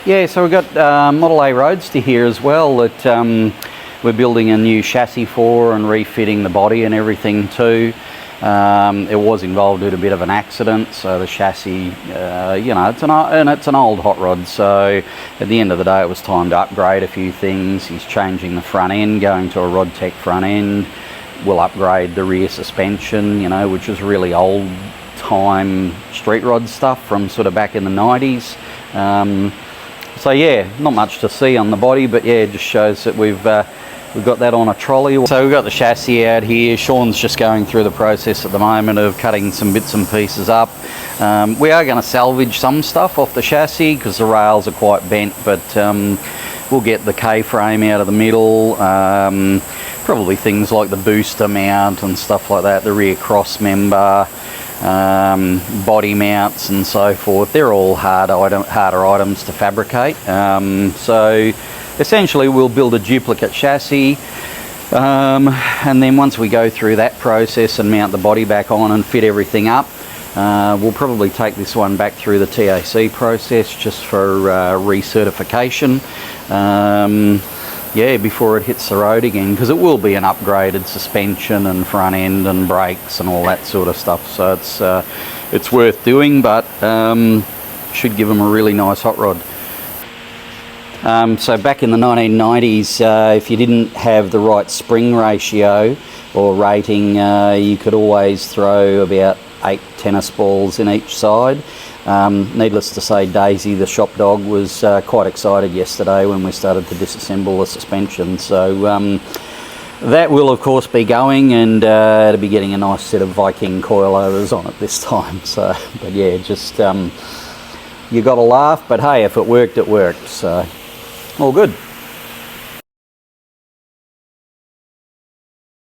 Yeah, so we've got Model A Roadster here as well that we're building a new chassis for and refitting the body and everything too. It was involved in a bit of an accident, so the chassis, you know, it's an old hot rod, so at the end of the day it was time to upgrade a few things. He's changing the front end, going to a Roadster front end. We'll upgrade the rear suspension, you know, which is really old time street rod stuff from sort of back in the 90s. So yeah, not much to see on the body, but yeah, it just shows that we've got that on a trolley. So we've got the chassis out here. Sean's just going through the process at the moment of cutting some bits and pieces up. We are going to salvage some stuff off the chassis because the rails are quite bent, but we'll get the K-frame out of the middle. Probably things like the booster mount and stuff like that, the rear cross member, body mounts and so forth. They're all harder items to fabricate. So essentially we'll build a duplicate chassis, and then once we go through that process and mount the body back on and fit everything up, we'll probably take this one back through the TAC process just for recertification, yeah, before it hits the road again, because it will be an upgraded suspension and front end and brakes and all that sort of stuff. So it's worth doing, but should give them a really nice hot rod. So back in the 1990s, if you didn't have the right spring ratio or rating, you could always throw about 8 tennis balls in each side. Needless to say, Daisy, the shop dog, was quite excited yesterday when we started to disassemble the suspension. So that will of course be going, and it'll be getting a nice set of Viking coilovers on it this time. So, but yeah, just you got to laugh, but hey, if it worked, it worked. So all good.